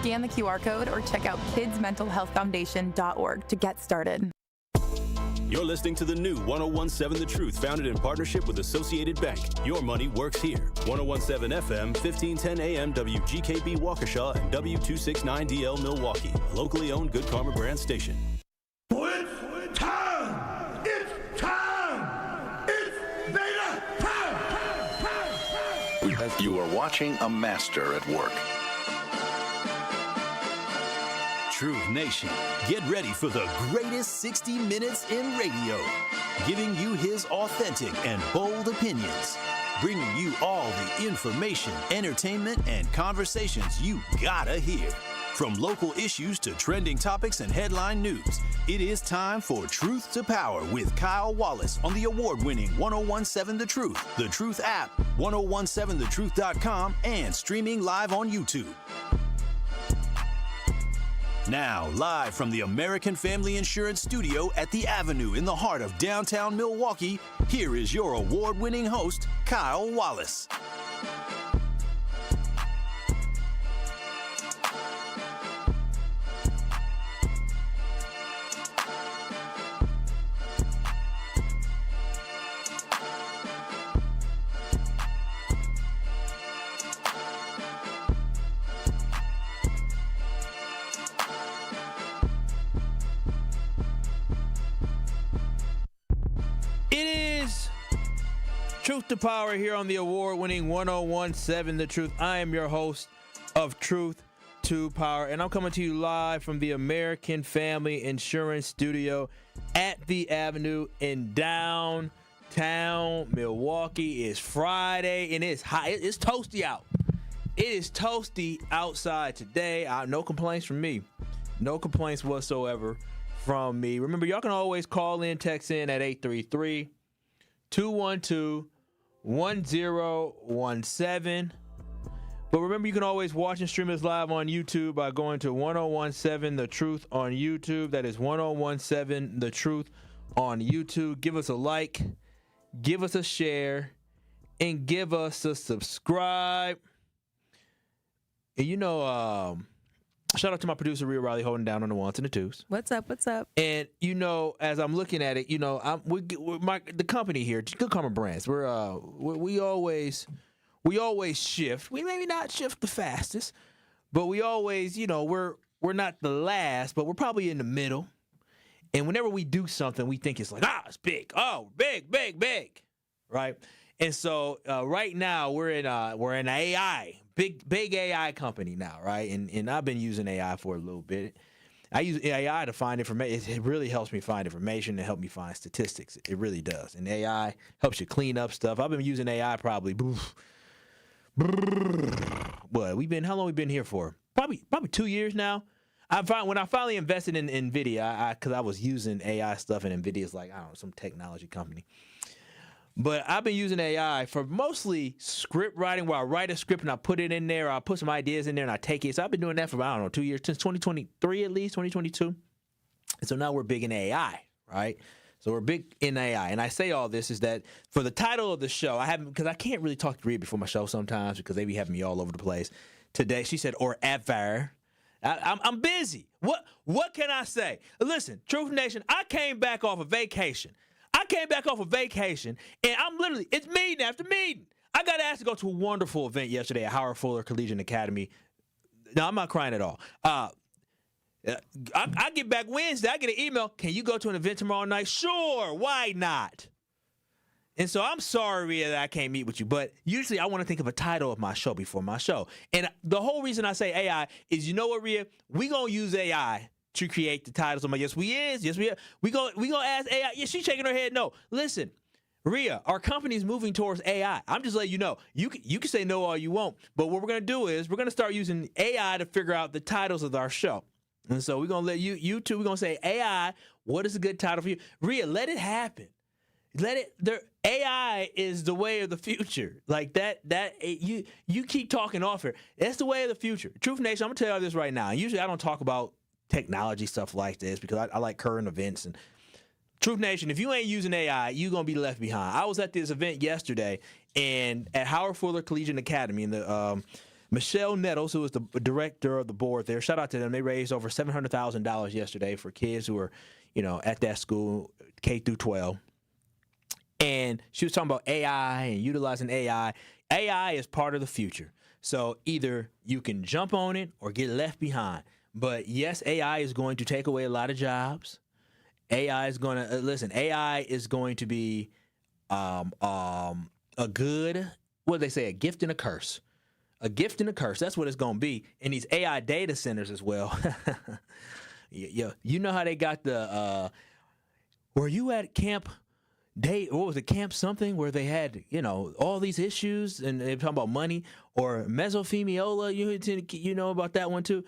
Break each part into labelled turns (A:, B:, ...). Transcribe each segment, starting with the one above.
A: Scan the QR code or check out kidsmentalhealthfoundation.org to get started.
B: You're listening to the new 1017 The Truth, founded in partnership with Associated Bank. Your money works here. 1017 FM, 1510 AM, WGKB Waukesha, and W269DL Milwaukee. A locally owned Good Karma brand station.
C: It's time! It's time! It's beta time!
D: You are watching a master at work.
B: Truth Nation, get ready for the greatest 60 minutes in radio, giving you his authentic and bold opinions, bringing you all the information, entertainment, and conversations you gotta hear. From local issues to trending topics and headline news, it is time for Truth to Power with Kyle Wallace on the award-winning 1017 The Truth, The Truth app, 1017thetruth.com, and streaming live on YouTube. Now, live from the American Family Insurance Studio at the Avenue in the heart of downtown Milwaukee, here is your award-winning host, Kyle Wallace.
E: Truth to Power here on the award-winning 1017 The Truth. I am your host of Truth to Power, and I'm coming to you live from the American Family Insurance Studio at the Avenue in downtown Milwaukee. It's Friday, and it's hot. It's toasty out. It is toasty outside today. No complaints from me. No complaints whatsoever from me. Remember, y'all can always call in, text in at 833-212-1017. But remember, you can always watch and stream us live on YouTube by going to 1017 The Truth on YouTube. That is 1017 The Truth on YouTube. Give us a like, give us a share, and give us a subscribe. And shout out to my producer, Rhea Riley, holding down on the ones and the twos.
F: What's up? What's up?
E: And, as I'm looking at it, the company here, Good Karma Brands, we always shift. We maybe not shift the fastest, but we always, we're not the last, but we're probably in the middle. And whenever we do something, we think it's like, it's big. Oh, big, big, big. Right? And so right now we're in AI, big AI company now, right? And I've been using AI for a little bit. I use AI to find information. It really helps me find information and help me find statistics. It really does. And AI helps you clean up stuff. I've been using AI probably. How long we been here for? Probably 2 years now. When I finally invested in NVIDIA, because I was using AI stuff, and NVIDIA's like, I don't know, some technology company. But I've been using AI for mostly script writing, where I write a script and I put it in there, or I put some ideas in there and I take it. So I've been doing that for, 2 years, since 2023 at least, 2022. And so now we're big in AI, right? So we're big in AI. And I say all this is that for the title of the show, because I can't really talk to Rhea before my show sometimes because they be having me all over the place. Today, she said, or ever. I'm busy. What can I say? Listen, Truth Nation, I came back off a vacation. And I'm literally, it's meeting after meeting. I got asked to go to a wonderful event yesterday at Howard Fuller Collegiate Academy. No, I'm not crying at all. I get back Wednesday. I get an email. Can you go to an event tomorrow night? Sure. Why not? And so I'm sorry, Rhea, that I can't meet with you. But usually I want to think of a title of my show before my show. And the whole reason I say AI is, you know what, Rhea? We going to use AI to create the titles. I'm like, yes, we is. Yes, we are. We gonna ask AI. Yeah, she's shaking her head. No, listen, Rhea, our company is moving towards AI. I'm just letting you know. You can say no all you want, but what we're gonna do is we're gonna start using AI to figure out the titles of our show. And so we're gonna let you two. We're gonna say, AI, what is a good title for you? Rhea, let it happen. AI is the way of the future. Like that you keep talking off here. That's the way of the future. Truth Nation, I'm gonna tell you this right now. Usually I don't talk about technology stuff like this because I like current events. And Truth Nation, if you ain't using AI, you're going to be left behind. I was at this event yesterday and at Howard Fuller Collegiate Academy in the Michelle Nettles, who is the director of the board there, shout out to them. They raised over $700,000 yesterday for kids who are, at that school, K through 12. And she was talking about AI and utilizing AI. AI is part of the future. So either you can jump on it or get left behind. But yes, AI is going to take away a lot of jobs. AI is going to AI is going to be a good, what do they say, a gift and a curse. A gift and a curse. That's what it's going to be. And these AI data centers as well. You know how they got the, were you at camp what was it, camp something, where they had, all these issues and they're talking about money, or mesothelioma, you know about that one too?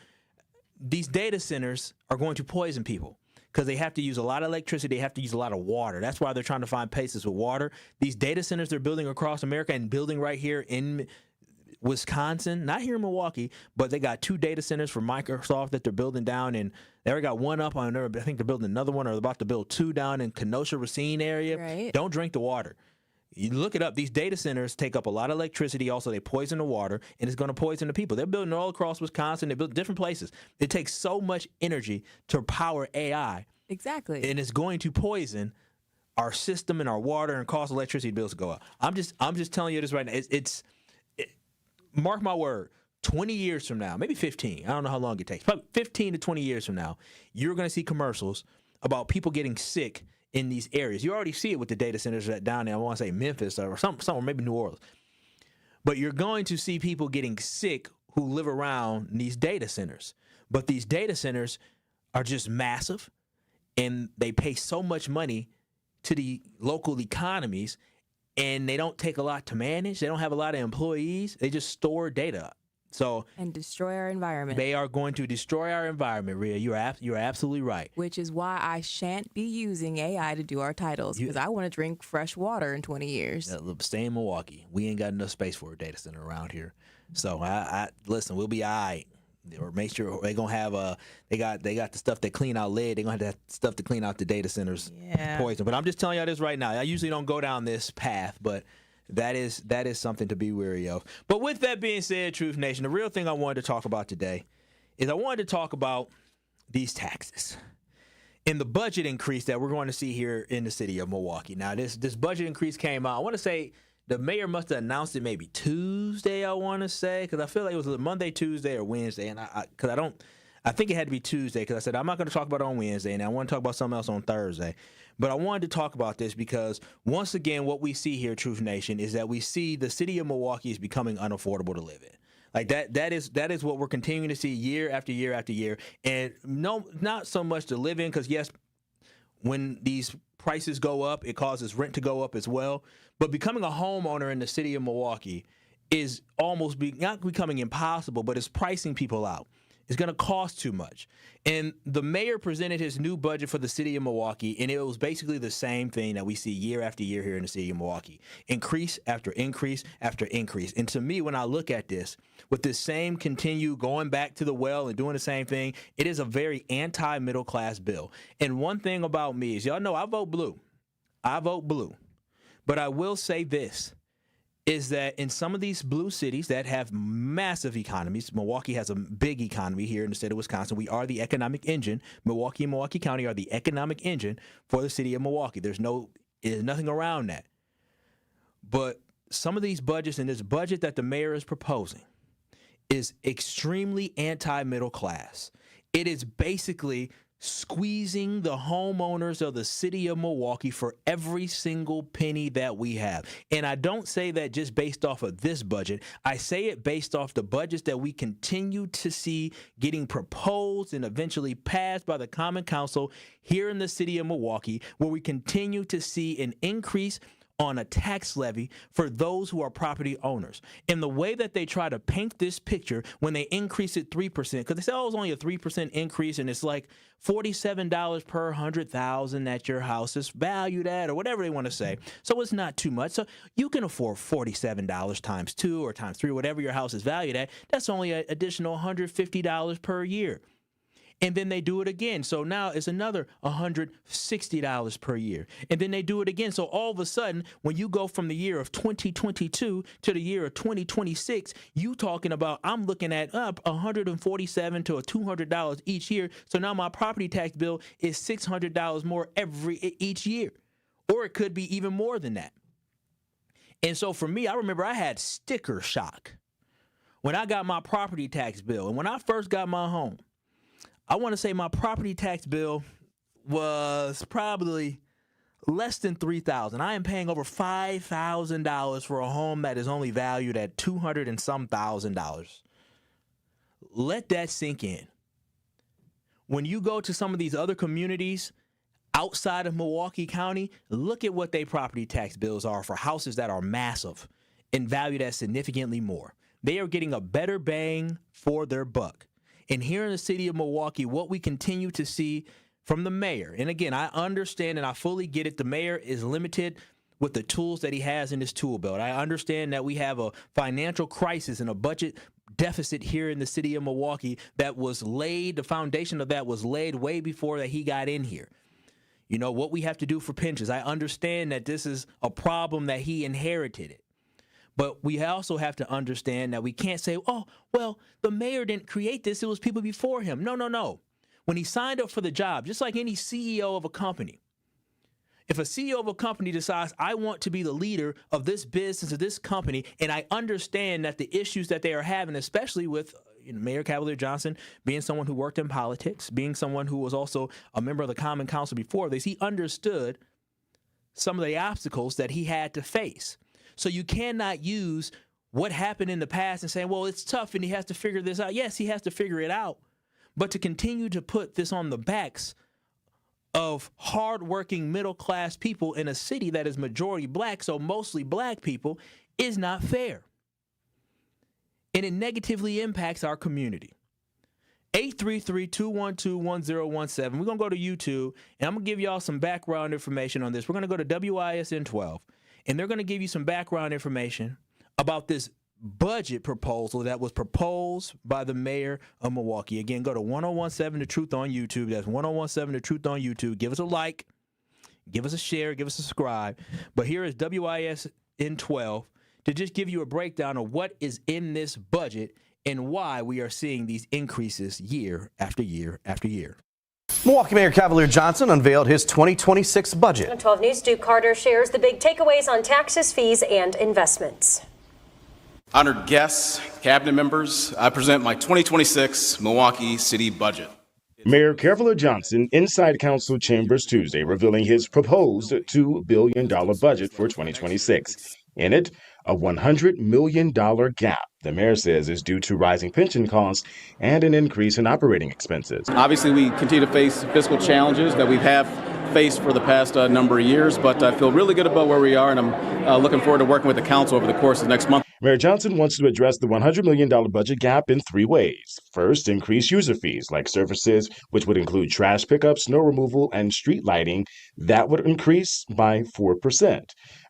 E: These data centers are going to poison people because they have to use a lot of electricity. They have to use a lot of water. That's why they're trying to find places with water. These data centers they're building across America and building right here in Wisconsin, not here in Milwaukee, but they got 2 data centers for Microsoft that they're building down, and they already got one up on another. I think they're building another one, or they're about to build 2 down in Kenosha, Racine area.
A: Right.
E: Don't drink the water. You look it up. These data centers take up a lot of electricity. Also, they poison the water, and it's going to poison the people. They're building all across Wisconsin. They build different places. It takes so much energy to power AI.
A: Exactly.
E: And it's going to poison our system and our water and cause electricity bills to go up. I'm just telling you this right now. Mark my word, 20 years from now, maybe 15, I don't know how long it takes, probably 15 to 20 years from now, you're going to see commercials about people getting sick in these areas. You already see it with the data centers that down there. I want to say Memphis or somewhere, maybe New Orleans. But you're going to see people getting sick who live around these data centers. But these data centers are just massive, and they pay so much money to the local economies, and they don't take a lot to manage. They don't have a lot of employees. They just store data.
A: And destroy our environment.
E: They are going to destroy our environment, Rhea. You're absolutely right.
A: Which is why I shan't be using AI to do our titles, because I want to drink fresh water in 20 years.
E: Stay in Milwaukee. We ain't got enough space for a data center around here. So I listen, we'll be all right. Or make sure they're gonna have they got the stuff that clean out lead. They're gonna have that stuff to clean out the data centers poison. But I'm just telling y'all this right now. I usually don't go down this path, but that is something to be wary of. But with that being said, Truth Nation, the real thing I wanted to talk about today is I wanted to talk about these taxes and the budget increase that we're going to see here in the city of Milwaukee. Now, this budget increase came out, I want to say the mayor must have announced it maybe Tuesday, I want to say, because I feel like it was Monday, Tuesday, or Wednesday, and I think it had to be Tuesday, because I said I'm not going to talk about it on Wednesday, and I want to talk about something else on Thursday. But I wanted to talk about this because, once again, what we see here, Truth Nation, is that we see the city of Milwaukee is becoming unaffordable to live in. Like that is what we're continuing to see year after year after year. And no, not so much to live in, because yes, when these prices go up, it causes rent to go up as well. But becoming a homeowner in the city of Milwaukee is almost not becoming impossible, but it's pricing people out. It's going to cost too much. And the mayor presented his new budget for the city of Milwaukee, and it was basically the same thing that we see year after year here in the city of Milwaukee. Increase after increase after increase. And to me, when I look at this, with this same continue going back to the well and doing the same thing, it is a very anti-middle class bill. And one thing about me is, y'all know I vote blue. I vote blue. But I will say this, is that in some of these blue cities that have massive economies, Milwaukee has a big economy here in the state of Wisconsin. We are the economic engine. Milwaukee and Milwaukee County are the economic engine for the city of Milwaukee. There's nothing around that. But some of these budgets, and this budget that the mayor is proposing, is extremely anti-middle class. It is basically squeezing the homeowners of the city of Milwaukee for every single penny that we have. And I don't say that just based off of this budget. I say it based off the budgets that we continue to see getting proposed and eventually passed by the Common Council here in the city of Milwaukee, where we continue to see an increase on a tax levy for those who are property owners. And the way that they try to paint this picture when they increase it 3%, because they say, oh, it's only a 3% increase, and it's like $47 per 100,000 that your house is valued at, or whatever they want to say. So it's not too much. So you can afford $47 times 2 or times 3, whatever your house is valued at. That's only an additional $150 per year. And then they do it again. So now it's another $160 per year. And then they do it again. So all of a sudden, when you go from the year of 2022 to the year of 2026, you talking about, I'm looking at up $147 to $200 each year. So now my property tax bill is $600 more each year. Or it could be even more than that. And so for me, I remember I had sticker shock when I got my property tax bill. And when I first got my home, I want to say my property tax bill was probably less than $3,000. I am paying over $5,000 for a home that is only valued at $200 and some thousand. Let that sink in. When you go to some of these other communities outside of Milwaukee County, look at what their property tax bills are for houses that are massive and valued at significantly more. They are getting a better bang for their buck. And here in the city of Milwaukee, what we continue to see from the mayor, and again, I understand and I fully get it, the mayor is limited with the tools that he has in his tool belt. I understand that we have a financial crisis and a budget deficit here in the city of Milwaukee that was laid, the foundation of that was laid way before that he got in here. You know, what we have to do for pensions. I understand that this is a problem that he inherited it. But we also have to understand that we can't say, oh, well, the mayor didn't create this. It was people before him. No. When he signed up for the job, just like any CEO of a company, if a CEO of a company decides, I want to be the leader of this business, of this company, and I understand that the issues that they are having, especially with Mayor Cavalier Johnson being someone who worked in politics, being someone who was also a member of the Common Council before this, he understood some of the obstacles that he had to face. So you cannot use what happened in the past and say, well, it's tough and he has to figure this out. Yes, he has to figure it out. But to continue to put this on the backs of hardworking middle-class people in a city that is majority black, so mostly black people, is not fair. And it negatively impacts our community. 833-212-1017. We're going to go to YouTube, and I'm going to give y'all some background information on this. We're going to go to WISN 12. And they're going to give you some background information about this budget proposal that was proposed by the mayor of Milwaukee. Again, go to 1017 The Truth on YouTube. That's 1017 The Truth on YouTube. Give us a like, give us a share, give us a subscribe. But here is WISN 12 to just give you a breakdown of what is in this budget and why we are seeing these increases year after year after year.
F: Milwaukee Mayor Cavalier Johnson unveiled his 2026 budget.
G: On 12 News, Duke Carter shares the big takeaways on taxes, fees, and investments.
H: Honored guests, cabinet members, I present my 2026 Milwaukee City budget.
I: Mayor Cavalier Johnson inside council chambers Tuesday, revealing his proposed $2 billion budget for 2026. In it, a $100 million gap, the mayor says, is due to rising pension costs and an increase in operating expenses.
H: Obviously, we continue to face fiscal challenges that we've faced for the past number of years, but I feel really good about where we are, and I'm looking forward to working with the council over the course of next month.
I: Mayor Johnson wants to address the $100 million budget gap in three ways. First, increase user fees like services, which would include trash pickup, snow removal, and street lighting. That would increase by 4%.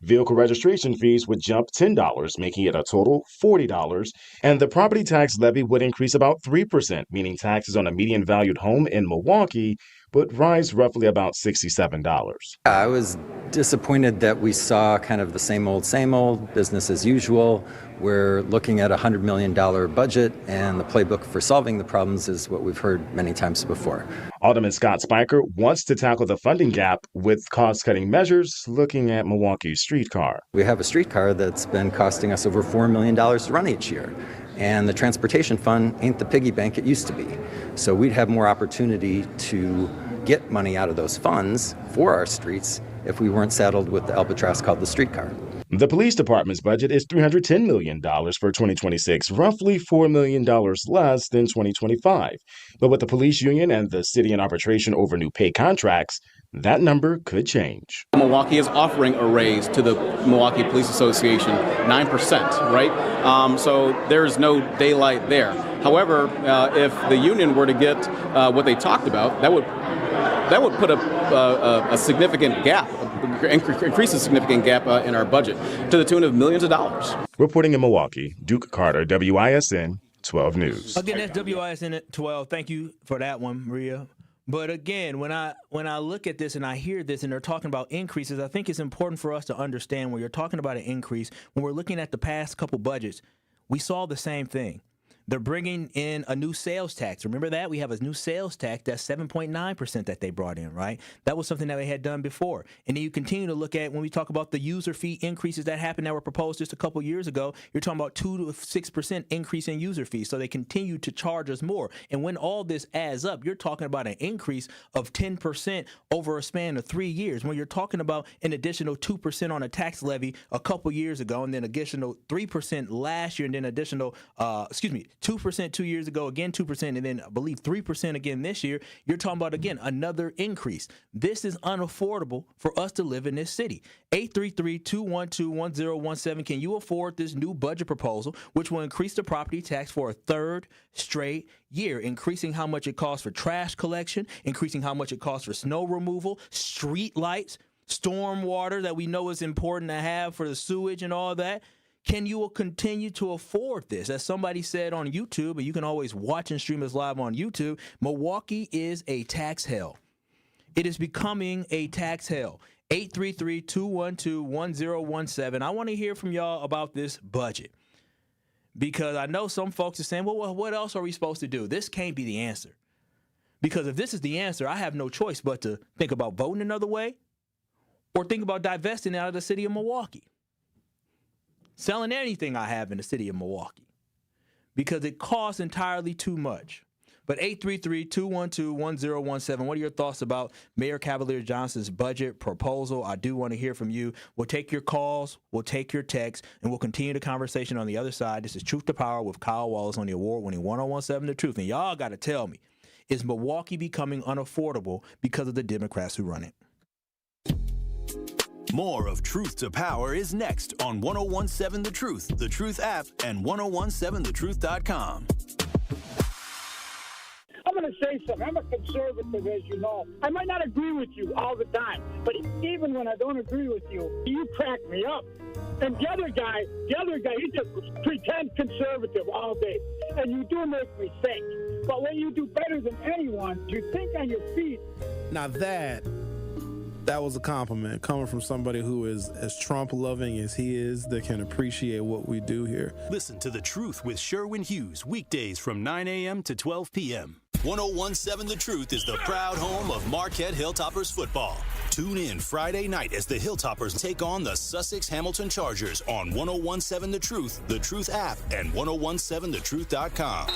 I: Vehicle registration fees would jump $10, making it a total $40. And the property tax levy would increase about 3%, meaning taxes on a median valued home in Milwaukee would rise roughly about $67.
J: I was disappointed that we saw kind of the same old, business as usual. We're looking at a $100 million budget, and the playbook for solving the problems is what we've heard many times before.
I: Alderman Scott Spiker wants to tackle the funding gap with cost-cutting measures, looking at Milwaukee's streetcar.
J: We have a streetcar that's been costing us over $4 million to run each year. And the transportation fund ain't the piggy bank it used to be. So we'd have more opportunity to get money out of those funds for our streets if we weren't saddled with the albatross called the streetcar.
I: The police department's budget is $310 million for 2026, roughly $4 million less than 2025. But with the police union and the city in arbitration over new pay contracts, that number could change.
H: Milwaukee is offering a raise to the Milwaukee Police Association, 9%, right? So there's no daylight there. However, if the union were to get what they talked about, that would put a significant gap, increase a significant gap in our budget to the tune of millions of dollars.
I: Reporting in Milwaukee, Duke Carter, WISN 12 News.
E: Again, that's WISN at 12. Thank you for that one, Maria. But again, when I look at this and I hear this and they're talking about increases, I think it's important for us to understand when you're talking about an increase, when we're looking at the past couple budgets, we saw the same thing. They're bringing in a new sales tax. Remember that? We have a new sales tax that's 7.9% that they brought in, right? That was something that they had done before. And then you continue to look at when we talk about the user fee increases that happened that were proposed just a couple years ago, you're talking about 2 to 6% increase in user fees. So they continue to charge us more. And when all this adds up, you're talking about an increase of 10% over a span of 3 years. When you're talking about an additional 2% on a tax levy a couple years ago, and then additional 3% last year, and then additional, 2% 2 years ago, again 2%, and then I believe 3% again this year, you're talking about, again, another increase. This is unaffordable for us to live in this city. 833-212-1017. Can you afford this new budget proposal, which will increase the property tax for a third straight year, increasing how much it costs for trash collection, increasing how much it costs for snow removal, street lights, storm water that we know is important to have for the sewage and all that? Can you continue to afford this? As somebody said on YouTube, and you can always watch and stream us live on YouTube, Milwaukee is a tax hell. It is becoming a tax hell. 833-212-1017. I want to hear from y'all about this budget, because I know some folks are saying, well, what else are we supposed to do? This can't be the answer. Because if this is the answer, I have no choice but to think about voting another way or think about divesting out of the city of Milwaukee. Selling anything I have in the city of Milwaukee, because it costs entirely too much. But 833-212-1017, what are your thoughts about Mayor Cavalier Johnson's budget proposal? I do want to hear from you. We'll take your calls, we'll take your texts, and we'll continue the conversation on the other side. This is Truth to Power with Kyle Wallace on the award-winning 1017 The Truth. And y'all got to tell me, is Milwaukee becoming unaffordable because of the Democrats who run it?
B: More of Truth to Power is next on 1017 The Truth, the Truth app, and 1017thetruth.com.
K: I'm going to say something. I'm a conservative, as you know. I might not agree with you all the time, but even when I don't agree with you, you crack me up. And the other guy, he just pretends conservative all day. And you do make me think. But when you do better than anyone, you think on your feet.
L: Now that was a compliment coming from somebody who is as Trump-loving as he is, that can appreciate what we do here.
B: Listen to The Truth with Sherwin Hughes, weekdays from 9 a.m. to 12 p.m. 1017 The Truth is the proud home of Marquette Hilltoppers football. Tune in Friday night as the Hilltoppers take on the Sussex Hamilton Chargers on 1017 The Truth, the Truth app, and 1017thetruth.com.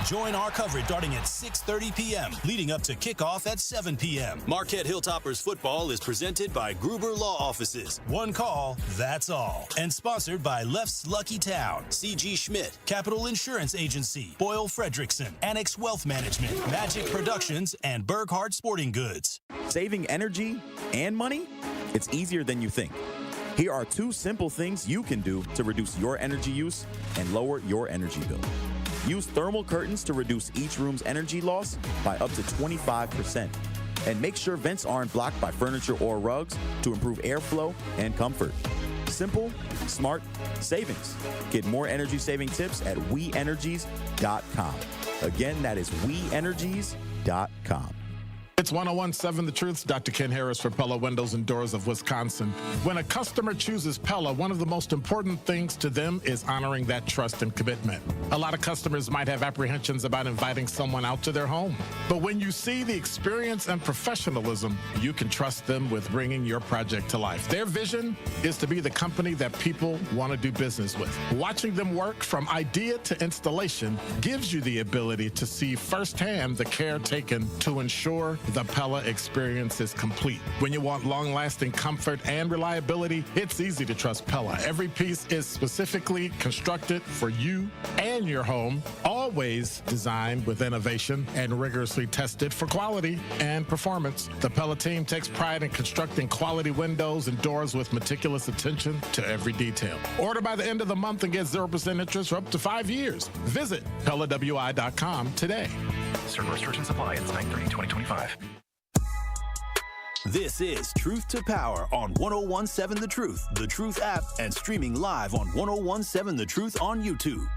B: Join our coverage starting at 6:30 p.m., leading up to kickoff at 7 p.m. Marquette Hilltoppers football is presented by Gruber Law Offices. One call, that's all. And sponsored by Left's Lucky Town, C.G. Schmidt, Capital Insurance Agency, Boyle Fredrickson, Annex Wealth Management, Magic Productions, and Burghardt Sporting Goods.
M: Saving energy and money? It's easier than you think. Here are 2 simple things you can do to reduce your energy use and lower your energy bill. Use thermal curtains to reduce each room's energy loss by up to 25%. And make sure vents aren't blocked by furniture or rugs to improve airflow and comfort. Simple, smart savings. Get more energy-saving tips at WeEnergies.com. Again, that is WeEnergies.com.
N: It's 1017 The Truth's Dr. Ken Harris for Pella Windows and Doors of Wisconsin. When a customer chooses Pella, one of the most important things to them is honoring that trust and commitment. A lot of customers might have apprehensions about inviting someone out to their home. But when you see the experience and professionalism, you can trust them with bringing your project to life. Their vision is to be the company that people want to do business with. Watching them work from idea to installation gives you the ability to see firsthand the care taken to ensure the Pella experience is complete. When you want long-lasting comfort and reliability, it's easy to trust Pella. Every piece is specifically constructed for you and your home, always designed with innovation and rigorously tested for quality and performance. The Pella team takes pride in constructing quality windows and doors with meticulous attention to every detail. Order by the end of the month and get 0% interest for up to 5 years. Visit PellaWI.com today.
O: Certain restrictions apply. It's 9/30/2025.
B: This is Truth to Power on 1017 The Truth, the Truth app, and streaming live on 1017 The Truth on YouTube.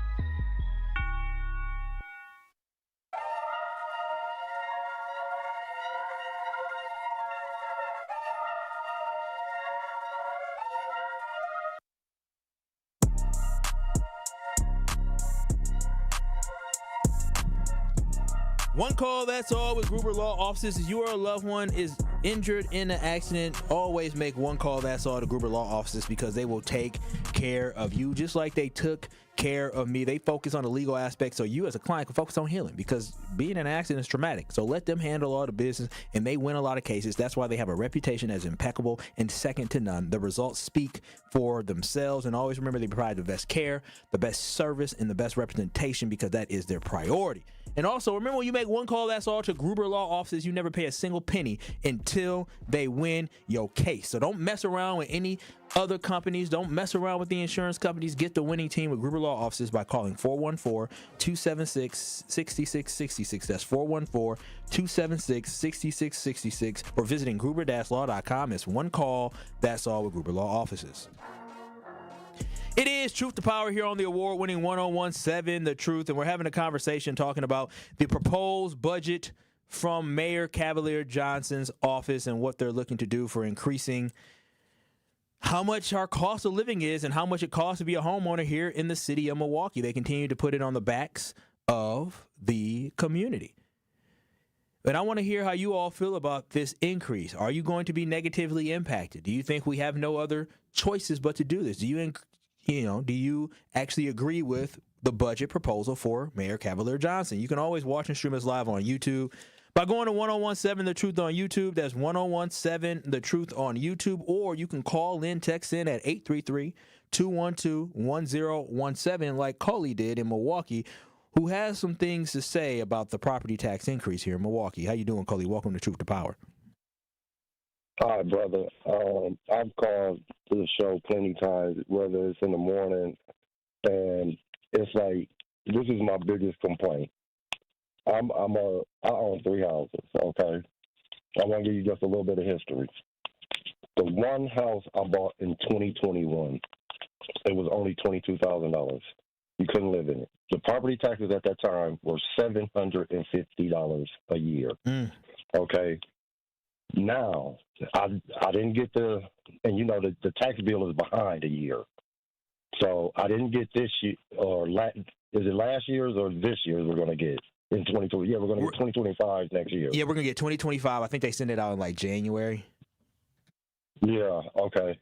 E: One call, that's all with Gruber Law Offices. If you or a loved one is injured in an accident, always make one call, that's all to Gruber Law Offices, because they will take care of you just like they took care of me. They focus on the legal aspect so you as a client can focus on healing, because being in an accident is traumatic. So let them handle all the business, and they win a lot of cases. That's why they have a reputation as impeccable and second to none. The results speak for themselves, and always remember they provide the best care, the best service, and the best representation, because that is their priority. And also, remember, when you make one call, that's all to Gruber Law Offices, you never pay a single penny until they win your case. So don't mess around with any other companies. Don't mess around with the insurance companies. Get the winning team with Gruber Law Offices by calling 414-276-6666. That's 414-276-6666, or visiting gruber-law.com. It's one call, that's all with Gruber Law Offices. It is Truth to Power here on the award-winning 1017 The Truth, and we're having a conversation talking about the proposed budget from Mayor Cavalier Johnson's office and what they're looking to do for increasing how much our cost of living is and how much it costs to be a homeowner here in the city of Milwaukee. They continue to put it on the backs of the community. And I want to hear how you all feel about this increase. Are you going to be negatively impacted? Do you think we have no other choices but to do this? Do you actually agree with the budget proposal for Mayor Cavalier Johnson? You can always watch and stream us live on YouTube by going to 1017 The Truth on YouTube. That's 1017 The Truth on YouTube. Or you can call in, text in at 833-212-1017 like Coley did in Milwaukee, who has some things to say about the property tax increase here in Milwaukee. How you doing, Coley? Welcome to Truth to Power.
P: Hi, brother. I've called to the show plenty times, whether it's in the morning, and it's like, this is my biggest complaint. I own 3 houses, okay? I want to give you just a little bit of history. The one house I bought in 2021, it was only $22,000. You couldn't live in it. The property taxes at that time were $750 a year, okay? Now, I didn't get the tax bill is behind a year. So I didn't get this year, or is it last year's or this year's we're going to get in 2020? Yeah, we're going to get 2025 next year.
E: Yeah, we're going to get 2025. I think they send it out in like January.
P: Yeah, okay.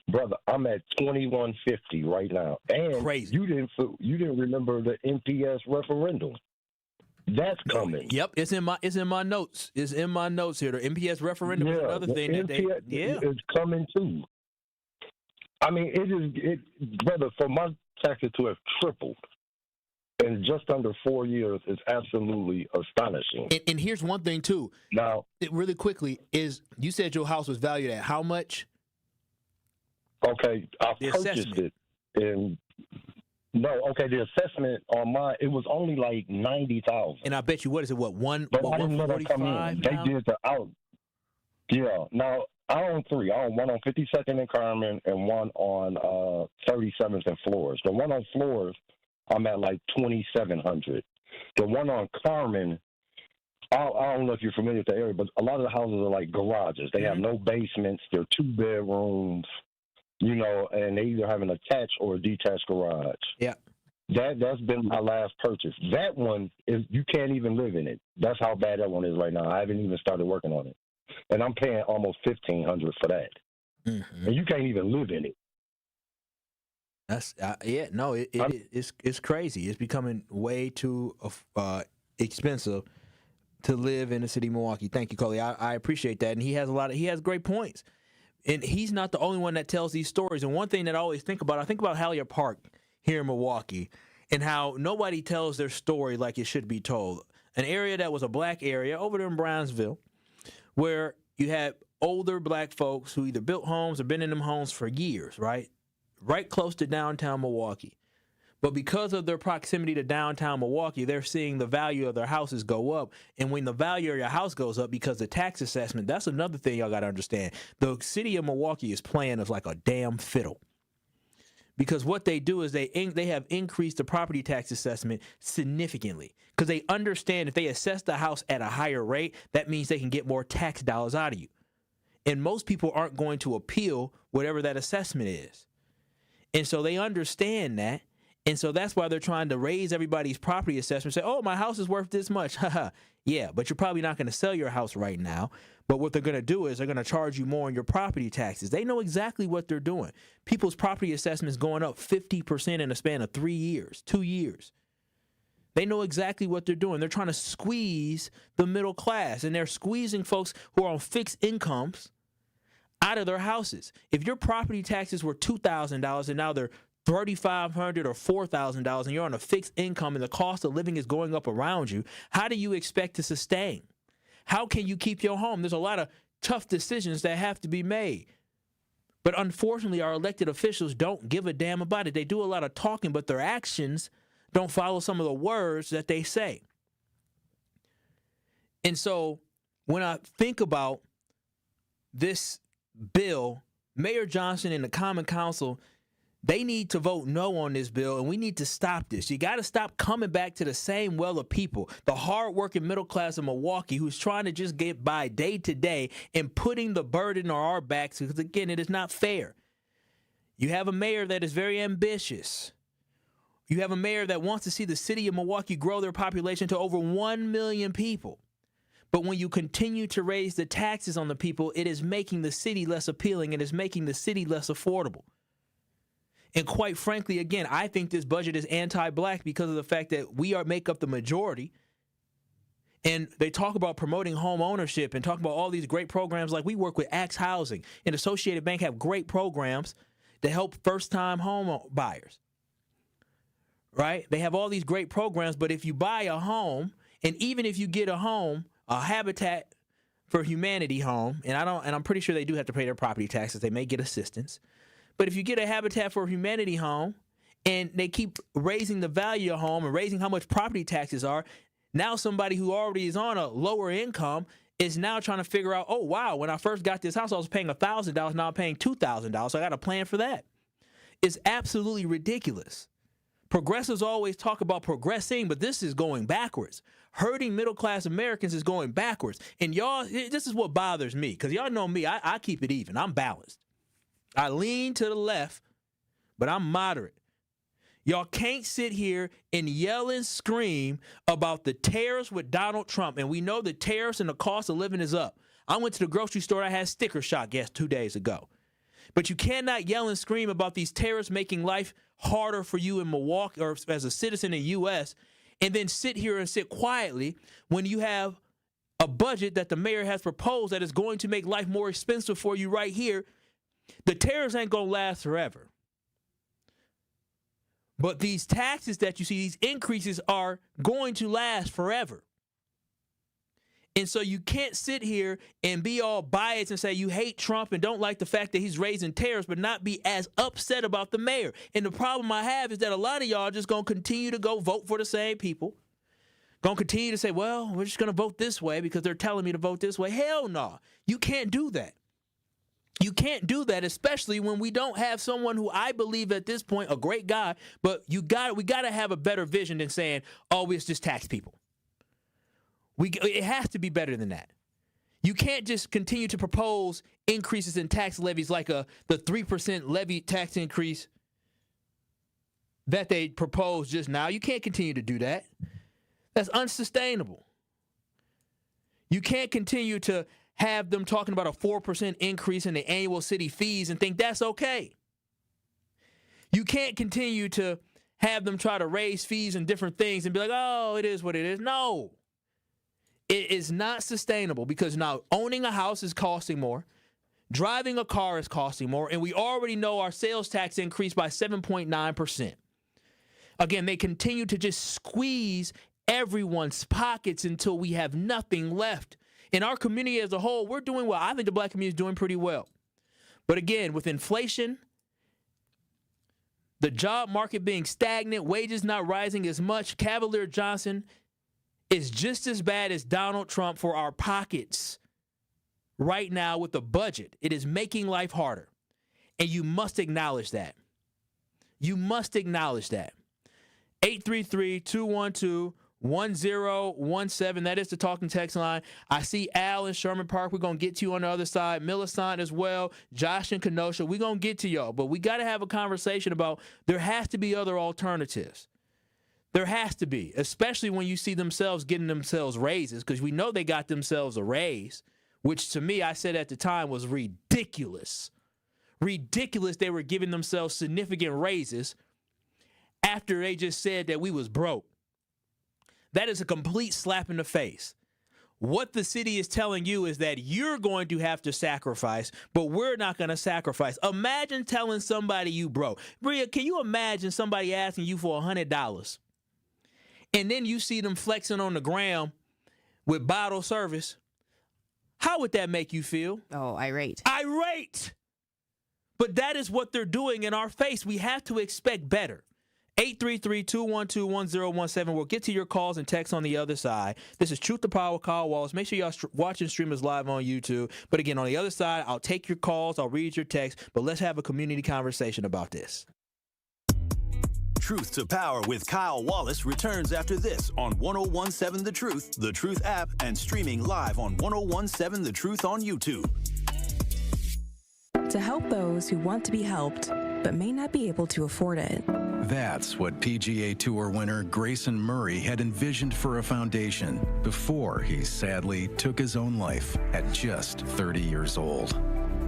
P: Brother, I'm at 2150 right now. And
E: crazy.
P: You didn't remember the NPS referendum. That's coming.
E: Yep, it's in my notes. It's in my notes here. The NPS referendum is another thing that
P: it's coming too. I mean, brother, for my taxes to have tripled in just under 4 years is absolutely astonishing.
E: And here's one thing too.
P: Now,
E: really quickly, is you said your house was valued at how much?
P: Okay, I purchased it in. No, okay. The assessment on mine, it was only like $90,000.
E: And I bet you, what is it? What one?
P: But I didn't let them come in. They did the out. Yeah. Now I own 3. I own one on 52nd and Carmen, and one on 37th and Flores. The one on Flores, I'm at like 2,700. The one on Carmen, I don't know if you're familiar with the area, but a lot of the houses are like garages. They have no basements. They're 2 bedrooms. And they either have an attached or a detached garage.
E: Yeah.
P: That's been my last purchase. That one is, you can't even live in it. That's how bad that one is right now. I haven't even started working on it. And I'm paying almost $1,500 for that. Mm-hmm. And you can't even live in it.
E: That's it's crazy. It's becoming way too expensive to live in the city of Milwaukee. Thank you, Coley. I appreciate that. And he has great points. And he's not the only one that tells these stories. And one thing that I always think about Hallier Park here in Milwaukee and how nobody tells their story like it should be told. An area that was a black area over there in Brownsville where you had older black folks who either built homes or been in them homes for years, right? Right close to downtown Milwaukee. But because of their proximity to downtown Milwaukee, they're seeing the value of their houses go up. And when the value of your house goes up because the tax assessment, that's another thing y'all got to understand. The city of Milwaukee is playing us like a damn fiddle. Because what they do is they have increased the property tax assessment significantly. Because they understand if they assess the house at a higher rate, that means they can get more tax dollars out of you. And most people aren't going to appeal whatever that assessment is. And so they understand that. And so that's why they're trying to raise everybody's property assessment. Say, oh, my house is worth this much. Yeah, but you're probably not going to sell your house right now. But what they're going to do is they're going to charge you more on your property taxes. They know exactly what they're doing. People's property assessments going up 50% in a span of 3 years, 2 years. They know exactly what they're doing. They're trying to squeeze the middle class, and they're squeezing folks who are on fixed incomes out of their houses. If your property taxes were $2,000 and now they're $3,500 or $4,000 and you're on a fixed income and the cost of living is going up around you, how do you expect to sustain? How can you keep your home? There's a lot of tough decisions that have to be made. But unfortunately, our elected officials don't give a damn about it. They do a lot of talking, but their actions don't follow some of the words that they say. And so when I think about this bill, Mayor Johnson and the Common Council, they need to vote no on this bill, and we need to stop this. You got to stop coming back to the same well of people, the hardworking middle class of Milwaukee who's trying to just get by day to day and putting the burden on our backs because, again, it is not fair. You have a mayor that is very ambitious. You have a mayor that wants to see the city of Milwaukee grow their population to over 1 million people. But when you continue to raise the taxes on the people, it is making the city less appealing. It is making the city less affordable. And quite frankly, again, I think this budget is anti-black because of the fact that we make up the majority. And they talk about promoting home ownership and talk about all these great programs. Like we work with Axe Housing and Associated Bank have great programs to help first-time home buyers. Right? They have all these great programs, but if you buy a home, and even if you get a home, a Habitat for Humanity home, and I'm pretty sure they do have to pay their property taxes. They may get assistance. But if you get a Habitat for Humanity home and they keep raising the value of home and raising how much property taxes are, now somebody who already is on a lower income is now trying to figure out, oh, wow, when I first got this house, I was paying $1,000. Now I'm paying $2,000. So I got a plan for that. It's absolutely ridiculous. Progressives always talk about progressing, but this is going backwards. Hurting middle-class Americans is going backwards. And y'all, this is what bothers me, because y'all know me. I keep it even. I'm balanced. I lean to the left, but I'm moderate. Y'all can't sit here and yell and scream about the tariffs with Donald Trump, and we know the tariffs and the cost of living is up. I went to the grocery store. I had sticker shock, 2 days ago. But you cannot yell and scream about these tariffs making life harder for you in Milwaukee or as a citizen in the U.S. and then sit here and sit quietly when you have a budget that the mayor has proposed that is going to make life more expensive for you right here. The tariffs ain't going to last forever. But these taxes that you see, these increases are going to last forever. And so you can't sit here and be all biased and say you hate Trump and don't like the fact that he's raising tariffs, but not be as upset about the mayor. And the problem I have is that a lot of y'all are just going to continue to go vote for the same people. Going to continue to say, well, we're just going to vote this way because they're telling me to vote this way. Hell no. You can't do that. You can't do that, especially when we don't have someone who I believe at this point, a great guy, but we got to have a better vision than saying, oh, it's just tax people. It has to be better than that. You can't just continue to propose increases in tax levies like the 3% levy tax increase that they proposed just now. You can't continue to do that. That's unsustainable. You can't continue to have them talking about a 4% increase in the annual city fees and think that's okay. You can't continue to have them try to raise fees and different things and be like, oh, it is what it is. No. It is not sustainable because now owning a house is costing more. Driving a car is costing more. And we already know our sales tax increased by 7.9%. Again, they continue to just squeeze everyone's pockets until we have nothing left. In our community as a whole, we're doing well. I think the black community is doing pretty well. But again, with inflation, the job market being stagnant, wages not rising as much, Cavalier Johnson is just as bad as Donald Trump for our pockets right now with the budget. It is making life harder. And you must acknowledge that. You must acknowledge that. 833-212 1017. That is the talking text line. I see Al in Sherman Park. We're going to get to you on the other side. Millicent as well. Josh in Kenosha. We're going to get to y'all. But we got to have a conversation about there has to be other alternatives. There has to be, especially when you see themselves getting themselves raises, because we know they got themselves a raise, which to me, I said at the time, was ridiculous. Ridiculous they were giving themselves significant raises after they just said that we was broke. That is a complete slap in the face. What the city is telling you is that you're going to have to sacrifice, but we're not going to sacrifice. Imagine telling somebody you broke. Bria, can you imagine somebody asking you for $100? And then you see them flexing on the ground with bottle service? How would that make you feel?
A: Oh, irate.
E: Irate! But that is what they're doing in our face. We have to expect better. 833-212-1017. We'll get to your calls and texts on the other side. This is Truth to Power, Kyle Wallace. Make sure y'all watch and stream us live on YouTube. But again, on the other side, I'll take your calls, I'll read your texts, but let's have a community conversation about this.
B: Truth to Power with Kyle Wallace returns after this on 1017 The Truth app, and streaming live on 1017 The Truth on YouTube.
A: To help those who want to be helped but may not be able to afford it.
Q: That's what PGA Tour winner Grayson Murray had envisioned for a foundation before he sadly took his own life at just 30 years old.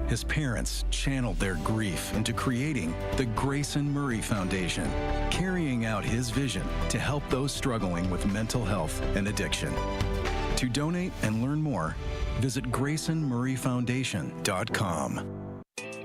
Q: His parents channeled their grief into creating the Grayson Murray Foundation, carrying out his vision to help those struggling with mental health and addiction. To donate and learn more, visit GraysonMurrayFoundation.com.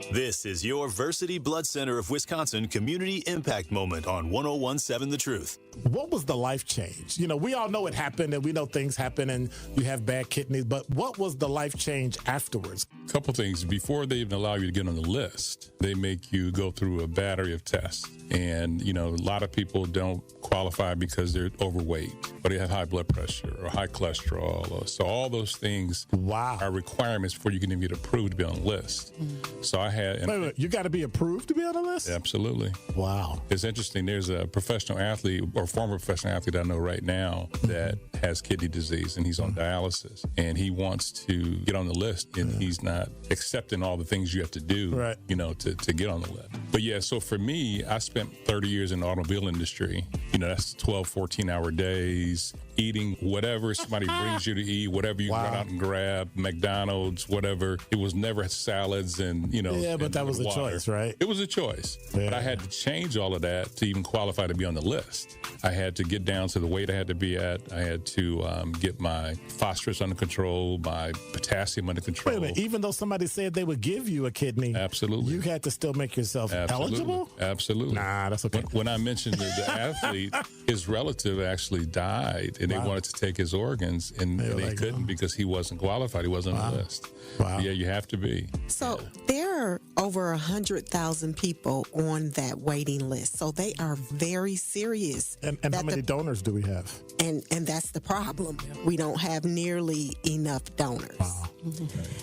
B: This is your Versity Blood Center of Wisconsin Community Impact Moment on 1017 The Truth.
N: What was the life change? You know, we all know it happened, and we know things happen and you have bad kidneys, but what was the life change afterwards?
R: A couple things. Before they even allow you to get on the list, they make you go through a battery of tests. And, you know, a lot of people don't qualify because they're overweight, or they have high blood pressure or high cholesterol. So all those things are requirements before you can even get approved to be on the list. So I had...
N: Wait, you got to be approved to be on the list?
R: Absolutely.
N: Wow.
R: It's interesting. There's a professional athlete or former professional athlete I know right now that has kidney disease, and he's on dialysis, and he wants to get on the list, and he's not accepting all the things you have to do, you know, to get on the list. But yeah, so for me, I spent 30 years in the automobile industry. You know, that's 12, 14-hour days, eating whatever somebody brings you to eat, whatever you run out and grab, McDonald's, whatever. It was never salads and, you know.
N: Yeah, but that was a
R: water.
N: choice, right?
R: It was a choice. Yeah. But I had to change all of that to even qualify to be on the list. I had to get down to the weight I had to be at. I had to get my phosphorus under control, my potassium under control.
N: Wait a minute. Even though somebody said they would give you a kidney,
R: absolutely,
N: you had to still make yourself eligible?
R: Absolutely.
N: Nah, that's okay.
R: When I mentioned the athlete, his relative actually died, and they wanted to take his organs, and they couldn't because he wasn't qualified. He wasn't on the list. Wow. Yeah, you have to be.
S: So there are over 100,000 people on that waiting list. So they are very serious.
N: And how many donors do we have?
S: And that's the problem. We don't have nearly enough donors.
N: Wow.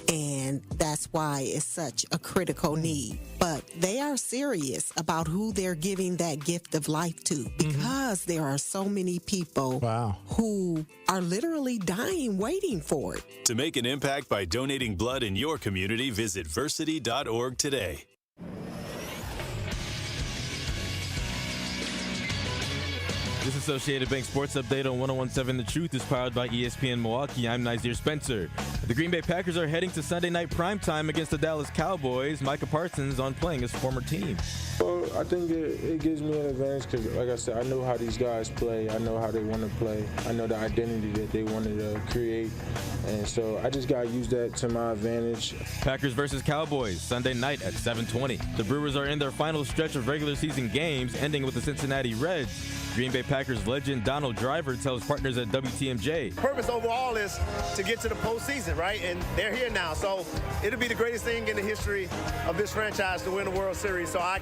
S: And that's why it's such a critical need. But they are serious about who they're giving that gift of life to, because there are so many people who are literally dying waiting for it.
B: To make an impact by donating blood in your community, visit versity.org today.
T: This Associated Bank Sports Update on 1017 The Truth is powered by ESPN Milwaukee. I'm Nazir Spencer. The Green Bay Packers are heading to Sunday night primetime against the Dallas Cowboys. Micah Parsons on playing his former team.
U: Well, I think it gives me an advantage because, like I said, I know how these guys play. I know how they want to play. I know the identity that they wanted to create. And so I just got to use that to my advantage.
T: Packers versus Cowboys, Sunday night at 7:20. The Brewers are in their final stretch of regular season games, ending with the Cincinnati Reds. Green Bay Packers legend Donald Driver tells partners at WTMJ.
V: Purpose overall is to get to the postseason, right? And they're here now. So it'll be the greatest thing in the history of this franchise to win the World Series. So I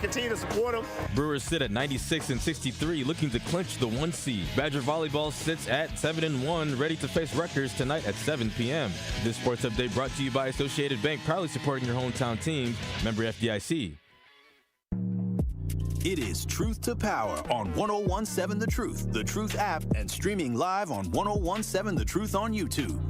V: continue to support them.
T: Brewers sit at 96-63, looking to clinch the 1 seed. Badger Volleyball sits at 7-1, ready to face Rutgers tonight at 7 p.m. This sports update brought to you by Associated Bank, proudly supporting your hometown teams. Member FDIC.
B: It is Truth to Power on 1017 The Truth, The Truth app, and streaming live on 1017 The Truth on YouTube.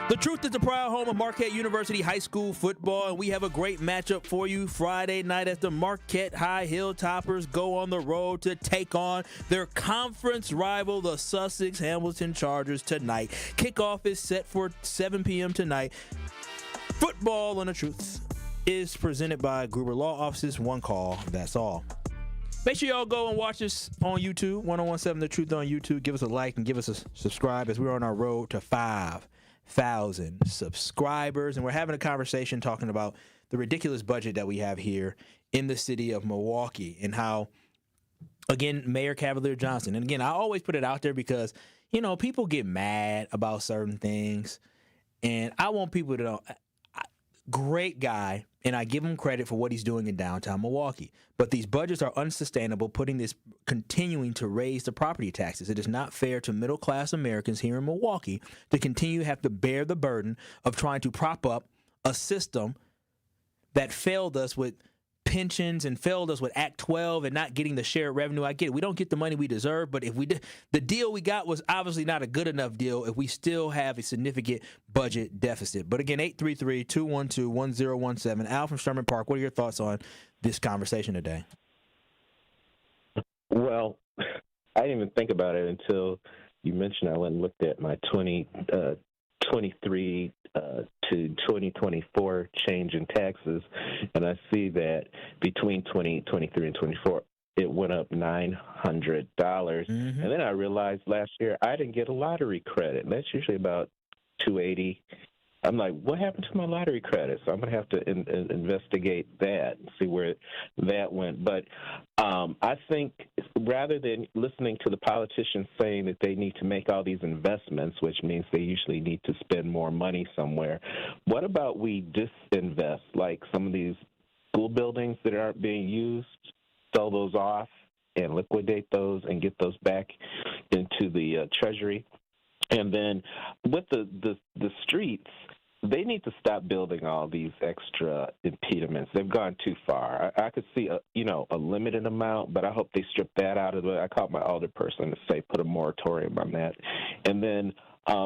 E: The Truth is the proud home of Marquette University High School football, and we have a great matchup for you Friday night as the Marquette High Hilltoppers go on the road to take on their conference rival, the Sussex Hamilton Chargers, tonight. Kickoff is set for 7 p.m. tonight. Football on the Truth is presented by Gruber Law Offices. One call, that's all. Make sure y'all go and watch us on YouTube, 1017 The Truth on YouTube. Give us a like and give us a subscribe as we're on our road to 5,000 subscribers, and we're having a conversation talking about the ridiculous budget that we have here in the city of Milwaukee and how, again, Mayor Cavalier Johnson, and again, I always put it out there because, you know, people get mad about certain things, and I want people to know, great guy, and I give him credit for what he's doing in downtown Milwaukee. But these budgets are unsustainable, continuing to raise the property taxes. It is not fair to middle-class Americans here in Milwaukee to continue to have to bear the burden of trying to prop up a system that failed us with pensions and failed us with Act 12 and not getting the shared revenue. I get it. We don't get the money we deserve, but if we did, the deal we got was obviously not a good enough deal if we still have a significant budget deficit. But again, 833-212-1017. Al from Sherman Park, what are your thoughts on this conversation today?
C: Well, I didn't even think about it until you mentioned I went and looked at my 2023 to 2024 change in taxes, and I see that between 2023 and 24, it went up $900. And then I realized last year I didn't get a lottery credit. That's usually about $280. I'm like, what happened to my lottery credit? So I'm going to have to investigate that and see where that went. But I think rather than listening to the politicians saying that they need to make all these investments, which means they usually need to spend more money somewhere, what about we disinvest, like some of these school buildings that aren't being used, sell those off and liquidate those and get those back into the Treasury? And then with the streets, they need to stop building all these extra impediments. They've gone too far. I could see a limited amount, but I hope they strip that out of it. I called my alderperson to say put a moratorium on that. And then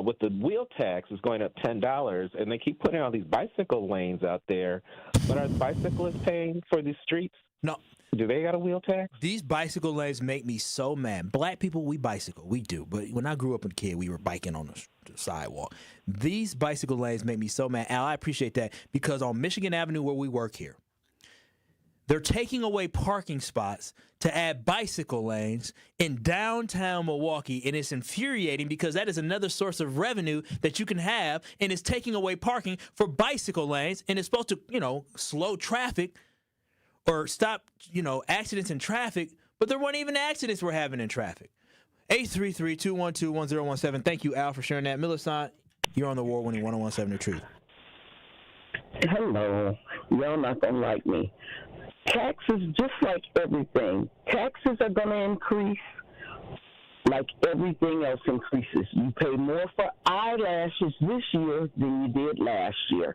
C: with the wheel tax is going up $10, and they keep putting all these bicycle lanes out there, but are the bicyclists paying for these streets?
E: No.
C: Do they got a wheel tax?
E: These bicycle lanes make me so mad. Black people, we bicycle. We do. But when I grew up a kid, we were biking on the sidewalk. These bicycle lanes make me so mad. Al, I appreciate that because on Michigan Avenue where we work here, they're taking away parking spots to add bicycle lanes in downtown Milwaukee, and it's infuriating because that is another source of revenue that you can have, and it's taking away parking for bicycle lanes, and it's supposed to, slow traffic or stop, accidents in traffic, but there weren't even accidents we're having in traffic. 833-212-1017. Thank you, Al, for sharing that. Millicent, you're on the award-winning 1017 The Truth.
D: Hello. Y'all not going to like me. Taxes, just like everything, taxes are going to increase like everything else increases. You pay more for eyelashes this year than you did last year.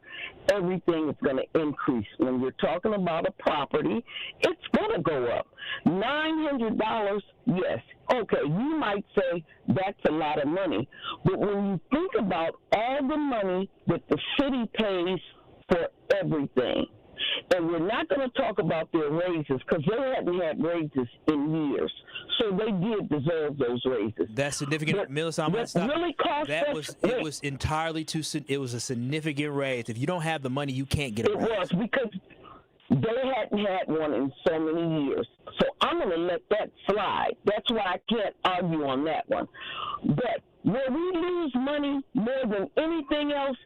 D: Everything is going to increase. When you're talking about a property, it's going to go up. $900, yes. Okay, you might say that's a lot of money. But when you think about all the money that the city pays for everything, and we're not going to talk about their raises because they hadn't had raises in years. So they did deserve those raises.
E: That's significant. Millicent, I'm going to stop.
D: Really cost
E: it was entirely it was a significant raise. If you don't have the money, you can't get a raise.
D: It was because they hadn't had one in so many years. So I'm going to let that slide. That's why I can't argue on that one. But where we lose money more than anything else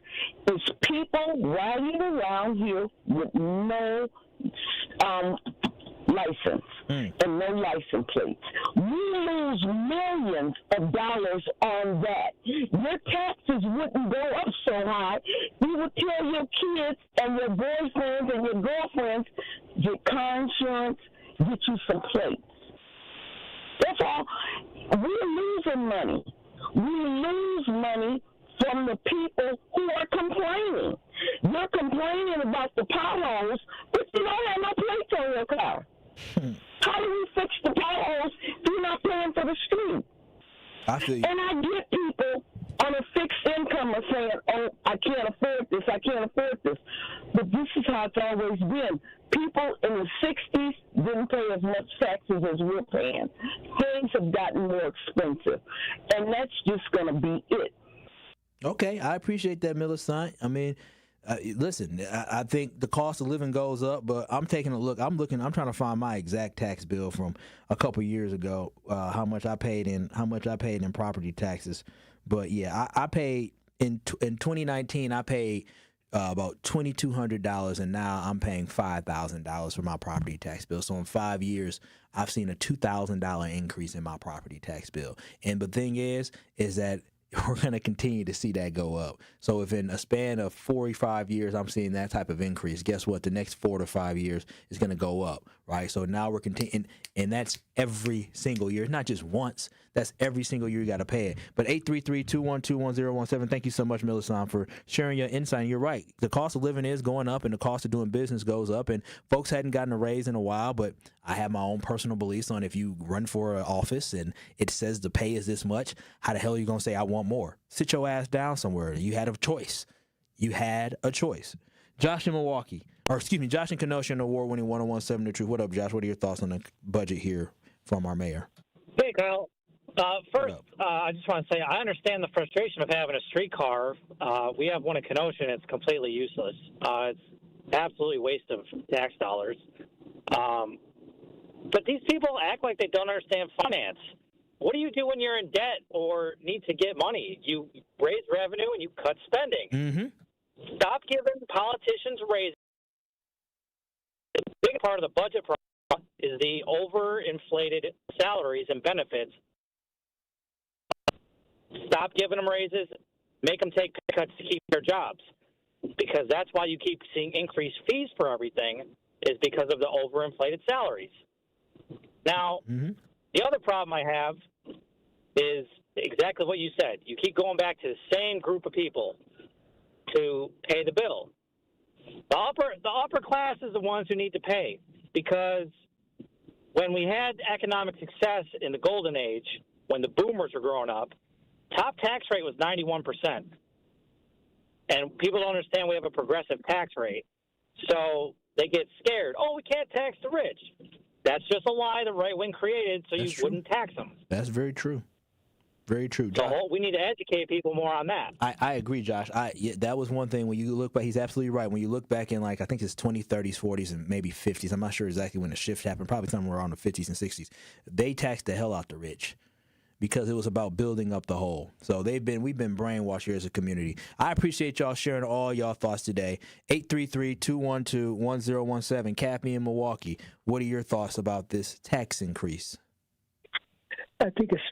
D: is people riding around here with no license and no license plates. We lose millions of dollars on that. Your taxes wouldn't go up so high. You would tell your kids and your boyfriends and your girlfriends, get car insurance, get you some plates. That's all. We're losing money. We lose money from the people who are complaining. You're complaining about the potholes, but you don't have no plates on your car. How do we fix the potholes if you're not paying for the street?
E: I feel you.
D: And I get people on a fixed income are saying, oh, I can't afford this, I can't afford this. But this is how it's always been. People in the 60s didn't pay as much taxes as we're paying. Things have gotten more expensive. And that's just going to be it.
E: Okay, I appreciate that, Millicent. I mean, listen, I think the cost of living goes up, but I'm taking a look. I'm trying to find my exact tax bill from a couple years ago. How much I paid in property taxes. But yeah, I paid in 2019. I paid about $2,200, and now I'm paying $5,000 for my property tax bill. So in 5 years, I've seen a $2,000 increase in my property tax bill. And the thing is that we're going to continue to see that go up. So if in a span of 45 years I'm seeing that type of increase, guess what? The next 4 to 5 years is going to go up, right? So now we're continuing, and that's every single year. It's not just once. That's every single year you got to pay it. But 833-212-1017, thank you so much, Millicent, for sharing your insight. And you're right. The cost of living is going up, and the cost of doing business goes up. And folks hadn't gotten a raise in a while, but I have my own personal beliefs on if you run for an office and it says the pay is this much, how the hell are you going to say I want more? Sit your ass down somewhere. You had a choice. Josh in Milwaukee, Josh in Kenosha, an award-winning 1017 The Truth. What up, Josh? What are your thoughts on the budget here from our mayor?
F: Hey, Kyle. First, I just want to say I understand the frustration of having a streetcar. We have one in Kenosha, and it's completely useless. It's absolutely waste of tax dollars. But these people act like they don't understand finance. What do you do when you're in debt or need to get money? You raise revenue and you cut spending.
E: Mm-hmm.
F: Stop giving politicians raises. A big part of the budget problem is the overinflated salaries and benefits. Stop giving them raises, make them take pay cuts to keep their jobs. Because that's why you keep seeing increased fees for everything, is because of the overinflated salaries. Now, the other problem I have is exactly what you said. You keep going back to the same group of people to pay the bill. The upper class is the ones who need to pay, because when we had economic success in the golden age, when the boomers were growing up, top tax rate was 91%. And people don't understand we have a progressive tax rate. So they get scared. Oh, we can't tax the rich. That's just a lie the right wing created so you wouldn't tax them.
E: That's very true. Very true.
F: So we need to educate people more on that.
E: I agree, Josh. That was one thing when you look back. He's absolutely right. When you look back in, like, I think it's 20s, 30s, 40s, and maybe 50s. I'm not sure exactly when the shift happened. Probably somewhere around the 50s and 60s. They taxed the hell out the rich, because it was about building up the whole. So we've been brainwashed here as a community. I appreciate y'all sharing all y'all thoughts today. 833-212-1017. Kathy in Milwaukee, what are your thoughts about this tax increase?
G: I think it's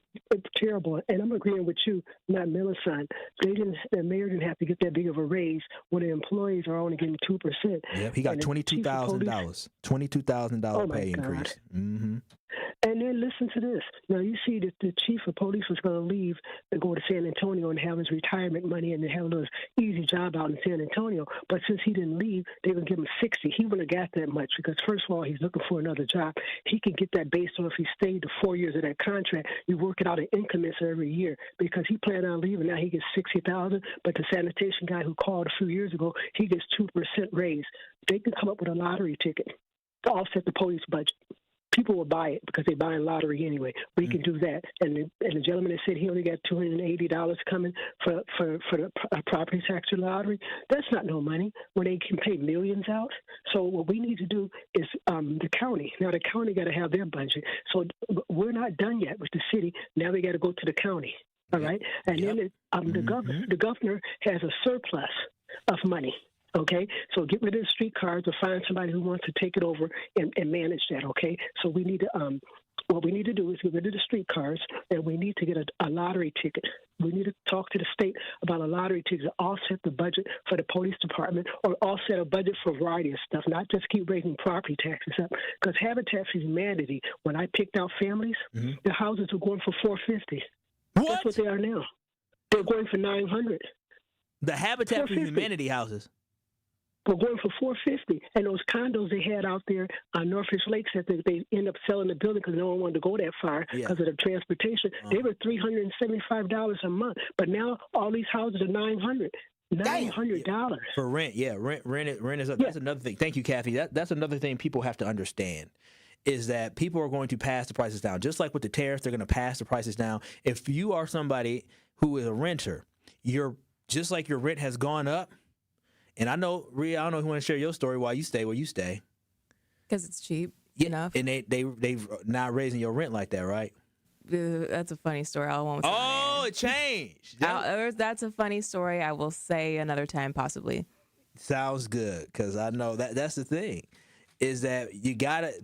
G: terrible, and I'm agreeing with you, not Millicent. The mayor didn't have to get that big of a raise when the employees are only getting 2%.
E: Yep, he got $22,000. $22,000 pay increase. Mm-hmm.
G: And then listen to this. Now, you see that the chief of police was going to leave and go to San Antonio and have his retirement money and have a little easy job out in San Antonio. But since he didn't leave, they would give him 60. He wouldn't have got that much because, first of all, he's looking for another job. He can get that based on if he stayed the 4 years of that contract. You work it out in increments every year because he planned on leaving. Now he gets $60,000, but the sanitation guy who called a few years ago, he gets 2% raise. They can come up with a lottery ticket to offset the police budget. People will buy it because they're buying lottery anyway. We can do that. And the gentleman that said he only got $280 coming for the property tax lottery, that's not no money when they can pay millions out. So what we need to do is the county. Now, the county got to have their budget. So we're not done yet with the city. Now we got to go to the county. All right? And then the governor has a surplus of money. Okay, so get rid of the streetcars or find somebody who wants to take it over and manage that. Okay, so we need to what we need to do is get rid of the streetcars, and we need to get a lottery ticket. We need to talk to the state about a lottery ticket to offset the budget for the police department or offset a budget for a variety of stuff, not just keep raising property taxes up. Because Habitat for Humanity, when I picked out families, the houses were going for $450. That's what they are now. They're going for $900.
E: The Habitat for Humanity houses.
G: We're going for $450, and those condos they had out there on Norfish Lakes that they end up selling the building because no one wanted to go that far because of the transportation. They were $375 a month, but now all these houses are $900
E: for rent. Yeah, rent is up. That's another thing. Thank you, Kathy. That's another thing people have to understand is that people are going to pass the prices down. Just like with the tariffs, they're going to pass the prices down. If you are somebody who is a renter, you're just like your rent has gone up. And I know, Rhea, I don't know if you want to share your story why you stay where you stay.
A: Because it's cheap enough.
E: And they've not raising your rent like that, right?
A: That's a funny story. I won't say
E: it changed.
A: That's a funny story. I will say another time, possibly.
E: Sounds good, because I know that's the thing, is that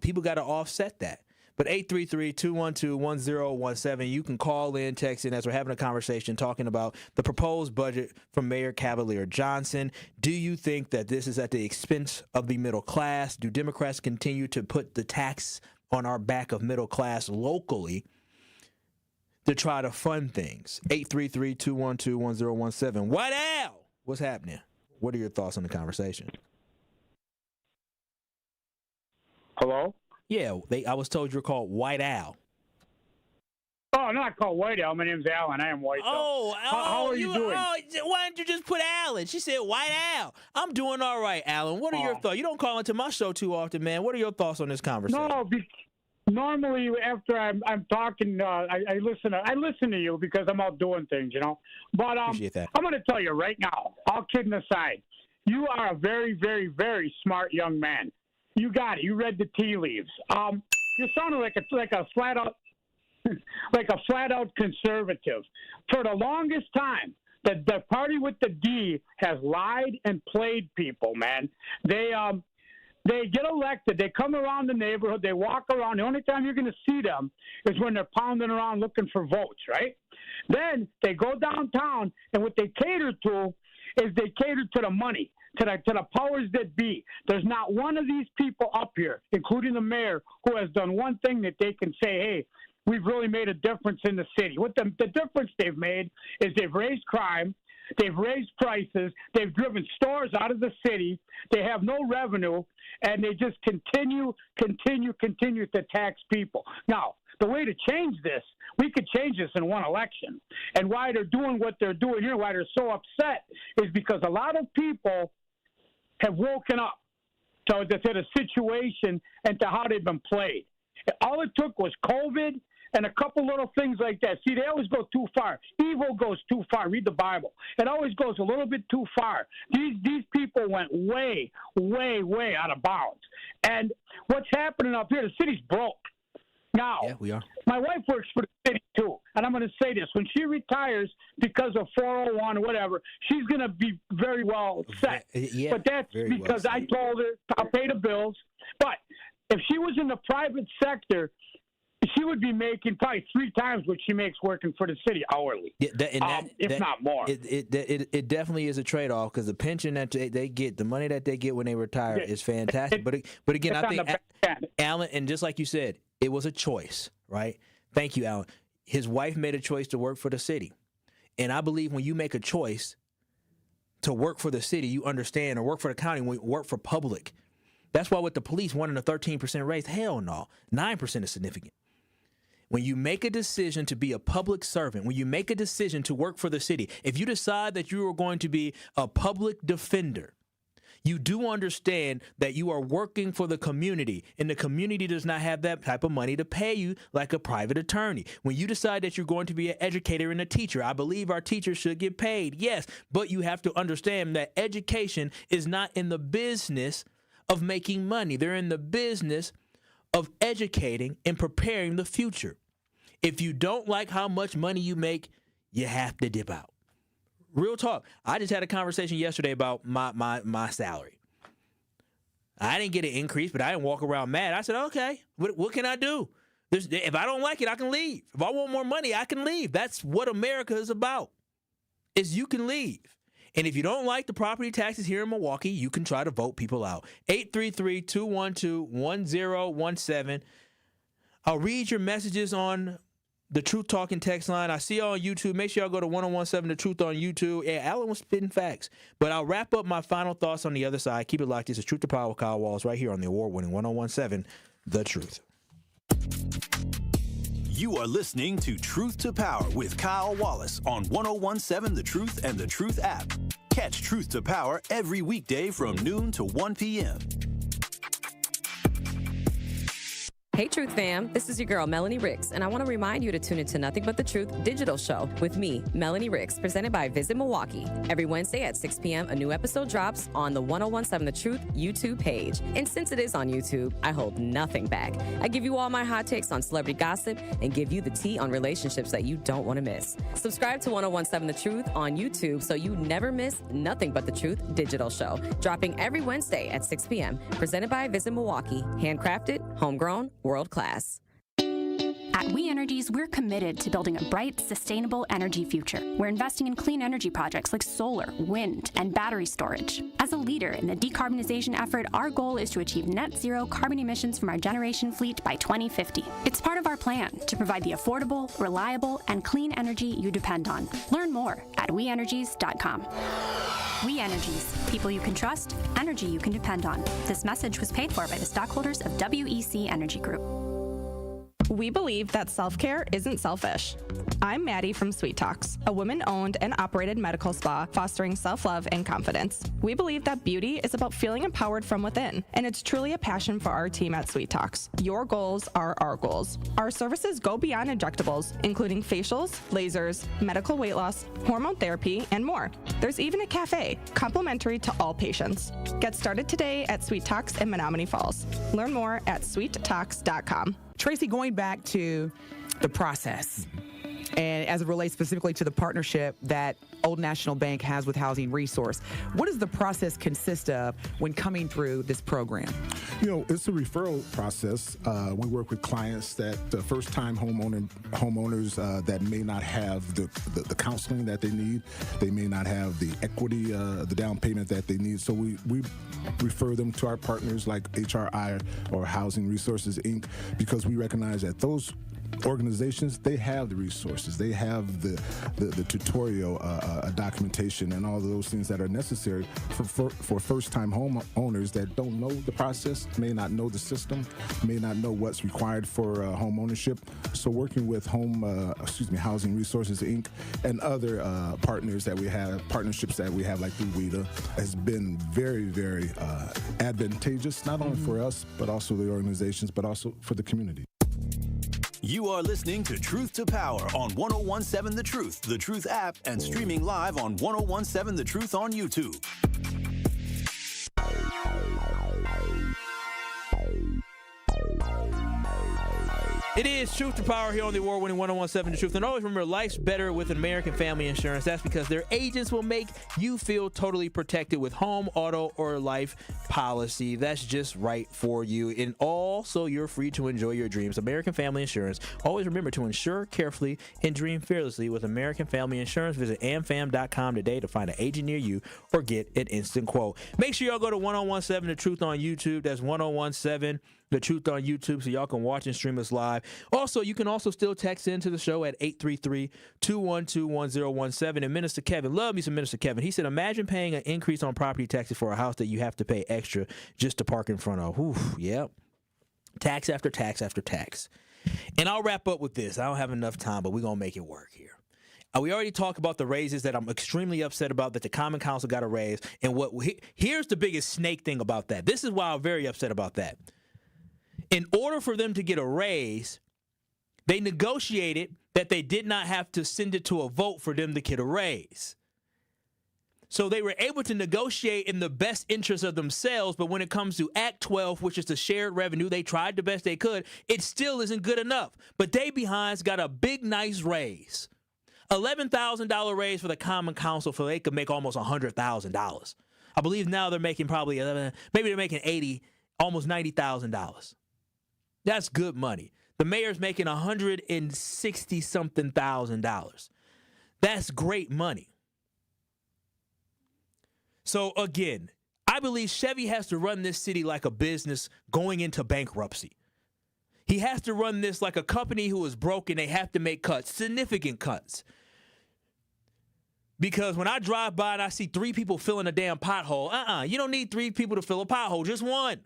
E: people gotta offset that. But 833-212-1017, you can call in, text in as we're having a conversation talking about the proposed budget from Mayor Cavalier Johnson. Do you think that this is at the expense of the middle class? Do Democrats continue to put the tax on our back of middle class locally to try to fund things? 833-212-1017. White Al, what's happening? What are your thoughts on the conversation?
K: Hello?
E: Yeah, I was told you're called White Al.
K: Oh, I'm not called White Al. My name's Alan. I am white. How are you doing?
E: Why didn't you just put Alan? She said White Al. I'm doing all right, Alan. What are your thoughts? You don't call into my show too often, man. What are your thoughts on this conversation?
K: No, normally after I'm talking, I listen to you because I'm out doing things, you know. But
E: Appreciate that.
K: I'm going to tell you right now, all kidding aside, you are a very, very, very smart young man. You got it. You read the tea leaves. You're sounding like a flat out conservative. For the longest time, the party with the D has lied and played people, man. They get elected. They come around the neighborhood. They walk around. The only time you're going to see them is when they're pounding around looking for votes, right? Then they go downtown, and what they cater to is they cater to the money. To the powers that be. There's not one of these people up here, including the mayor, who has done one thing that they can say, hey, we've really made a difference in the city. What the difference they've made is they've raised crime, they've raised prices, they've driven stores out of the city, they have no revenue, and they just continue to tax people. Now, the way to change this, we could change this in one election. And why they're doing what they're doing here, why they're so upset, is because a lot of people have woken up to the situation and to how they've been played. All it took was COVID and a couple little things like that. See, they always go too far. Evil goes too far. Read the Bible. It always goes a little bit too far. These people went way, way, way out of bounds. And what's happening up here, the city's broke. Now,
E: we are.
K: My wife works for the city, too. And I'm going to say this. When she retires because of 401 or whatever, she's going to be very well set.
E: Yeah,
K: but that's because I told her I'll pay the bills. But if she was in the private sector, she would be making probably 3 times what she makes working for the city hourly, if not more.
E: It definitely is a trade-off because the pension that they get, the money that they get when they retire is fantastic. But again, I think, Alan, and just like you said, it was a choice, right? Thank you, Alan. His wife made a choice to work for the city. And I believe when you make a choice to work for the city, you understand, or work for the county, when you work for public. That's why with the police wanting a 13% raise, hell no, 9% is significant. When you make a decision to be a public servant, when you make a decision to work for the city, if you decide that you are going to be a public defender, you do understand that you are working for the community, and the community does not have that type of money to pay you like a private attorney. When you decide that you're going to be an educator and a teacher, I believe our teachers should get paid, yes, but you have to understand that education is not in the business of making money. They're in the business of educating and preparing the future. If you don't like how much money you make, you have to dip out. Real talk. I just had a conversation yesterday about my salary. I didn't get an increase, but I didn't walk around mad. I said, okay, what can I do? If I don't like it, I can leave. If I want more money, I can leave. That's what America is about, is you can leave. And if you don't like the property taxes here in Milwaukee, you can try to vote people out. 833-212-1017. I'll read your messages on the Truth Talking text line. I see y'all on YouTube. Make sure y'all go to 1017 The Truth on YouTube. Yeah, Alan was spitting facts. But I'll wrap up my final thoughts on the other side. Keep it locked. This is Truth to Power with Kyle Wallace right here on the award-winning 1017 The Truth.
B: You are listening to Truth to Power with Kyle Wallace on 1017 The Truth and The Truth app. Catch Truth to Power every weekday from noon to 1 p.m.
H: Hey, Truth fam, this is your girl, Melanie Ricks, and I want to remind you to tune into Nothing But the Truth digital show with me, Melanie Ricks, presented by Visit Milwaukee. Every Wednesday at 6 p.m., a new episode drops on the 1017 The Truth YouTube page. And since it is on YouTube, I hold nothing back. I give you all my hot takes on celebrity gossip and give you the tea on relationships that you don't want to miss. Subscribe to 1017 The Truth on YouTube so you never miss Nothing But the Truth digital show, dropping every Wednesday at 6 p.m., presented by Visit Milwaukee. Handcrafted, homegrown, world class.
J: At We Energies, we're committed to building a bright, sustainable energy future. We're investing in clean energy projects like solar, wind, and battery storage. As a leader in the decarbonization effort, our goal is to achieve net zero carbon emissions from our generation fleet by 2050. It's part of our plan to provide the affordable, reliable, and clean energy you depend on. Learn more at weenergies.com. We Energies, people you can trust, energy you can depend on. This message was paid for by the stockholders of WEC Energy Group.
W: We believe that self-care isn't selfish. I'm Maddie from Sweet Talks, a women-owned and operated medical spa fostering self-love and confidence. We believe that beauty is about feeling empowered from within, and it's truly a passion for our team at Sweet Talks. Your goals are our goals. Our services go beyond injectables, including facials, lasers, medical weight loss, hormone therapy, and more. There's even a cafe, complimentary to all patients. Get started today at Sweet Talks in Menominee Falls. Learn more at sweettalks.com.
X: Tracy, going back to the process, and as it relates specifically to the partnership that Old National Bank has with Housing Resource, what does the process consist of when coming through this program?
Y: You know, it's a referral process. We work with clients that first-time homeowners that may not have the counseling that they need. They may not have the equity, the down payment that they need. So we refer them to our partners like HRI or Housing Resources, Inc., because we recognize that those organizations, they have the resources, they have the tutorial documentation and all of those things that are necessary for first-time homeowners that don't know the process, may not know the system, may not know what's required for home ownership. So working with Housing Resources Inc. and other partnerships that we have like through WIDA has been very, very advantageous, not only for us, but also the organizations, but also for the community.
B: You are listening to Truth to Power on 1017 The Truth app, and streaming live on 1017 The Truth on YouTube.
E: It is Truth to Power here on the award-winning 1017 The Truth. And always remember, life's better with American Family Insurance. That's because their agents will make you feel totally protected with home, auto, or life policy. That's just right for you. And also, you're free to enjoy your dreams. American Family Insurance. Always remember to insure carefully and dream fearlessly with American Family Insurance. Visit amfam.com today to find an agent near you or get an instant quote. Make sure y'all go to 1017 The Truth on YouTube. That's 1017 The Truth on YouTube, so y'all can watch and stream us live. Also, you can also still text into the show at 833-212-1017. And Minister Kevin, love me some Minister Kevin. He said, imagine paying an increase on property taxes for a house that you have to pay extra just to park in front of. Oof, yep. Tax after tax after tax. And I'll wrap up with this. I don't have enough time, but we're going to make it work here. We already talked about the raises that I'm extremely upset about, that the Common Council got a raise. And here's the biggest snake thing about that. This is why I'm very upset about that. In order for them to get a raise, they negotiated that they did not have to send it to a vote for them to get a raise. So they were able to negotiate in the best interest of themselves, but when it comes to Act 12, which is the shared revenue, they tried the best they could. It still isn't good enough. But they behind's got a big, nice raise. $11,000 raise for the Common Council so they could make almost $100,000. I believe now they're making maybe they're making $80,000, almost $90,000. That's good money. The mayor's making $160-something thousand. That's great money. So again, I believe Chevy has to run this city like a business going into bankruptcy. He has to run this like a company who is broken. They have to make cuts, significant cuts. Because when I drive by and I see 3 people filling a damn pothole, you don't need 3 people to fill a pothole, just one.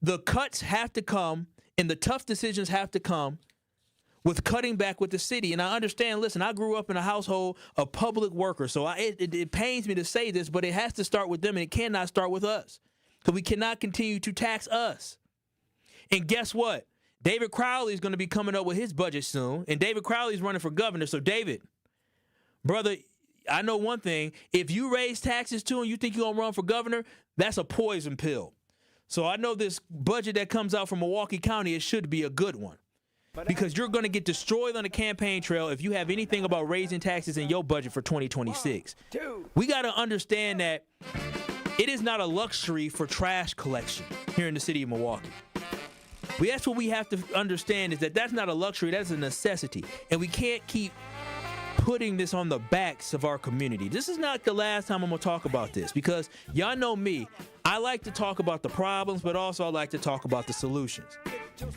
E: The cuts have to come and the tough decisions have to come with cutting back with the city. And I understand, listen, I grew up in a household of public workers, so it pains me to say this, but it has to start with them, and it cannot start with us. Because we cannot continue to tax us. And guess what? David Crowley is going to be coming up with his budget soon, and David Crowley is running for governor. So, David, brother, I know one thing. If you raise taxes too and you think you're going to run for governor, that's a poison pill. So I know this budget that comes out from Milwaukee County, it should be a good one. Because you're going to get destroyed on the campaign trail if you have anything about raising taxes in your budget for 2026. We got to understand that it is not a luxury for trash collection here in the city of Milwaukee. That's what we have to understand, is that that's not a luxury, that's a necessity. And we can't keep putting this on the backs of our community. This is not the last time I'm going to talk about this, because y'all know me. I like to talk about the problems, but also I like to talk about the solutions.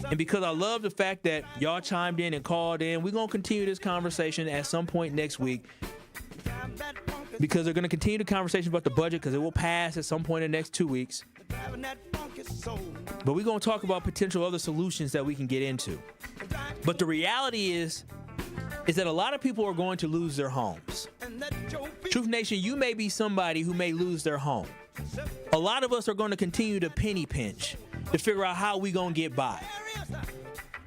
E: And because I love the fact that y'all chimed in and called in, we're going to continue this conversation at some point next week, because they're going to continue the conversation about the budget, because it will pass at some point in the next 2 weeks. But we're going to talk about potential other solutions that we can get into. But the reality is that a lot of people are going to lose their homes. Truth Nation, you may be somebody who may lose their home. A lot of us are going to continue to penny pinch to figure out how we going to get by.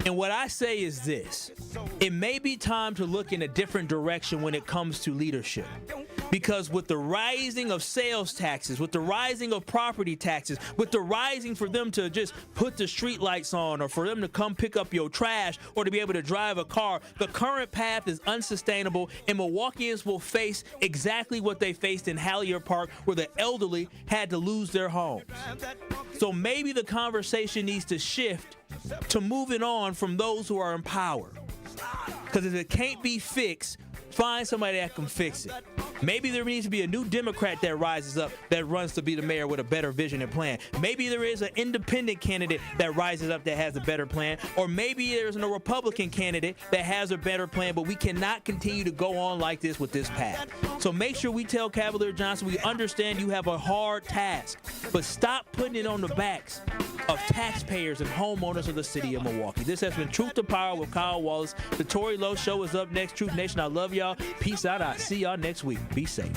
E: And what I say is this: it may be time to look in a different direction when it comes to leadership. Because with the rising of sales taxes, with the rising of property taxes, with the rising for them to just put the street lights on, or for them to come pick up your trash, or to be able to drive a car, the current path is unsustainable, and Milwaukeeans will face exactly what they faced in Hallier Park, where the elderly had to lose their homes. So maybe the conversation needs to shift to moving on from those who are in power. Because if it can't be fixed, find somebody that can fix it. Maybe there needs to be a new Democrat that rises up, that runs to be the mayor with a better vision and plan. Maybe there is an independent candidate that rises up that has a better plan. Or maybe there's a Republican candidate that has a better plan, but we cannot continue to go on like this with this path. So make sure we tell Cavalier Johnson, we understand you have a hard task, but stop putting it on the backs of taxpayers and homeowners of the city of Milwaukee. This has been Truth to Power with Kyle Wallace. The Tory Lowe Show is up next. Truth Nation, I love y'all. Peace out. I'll see y'all next week. Be safe.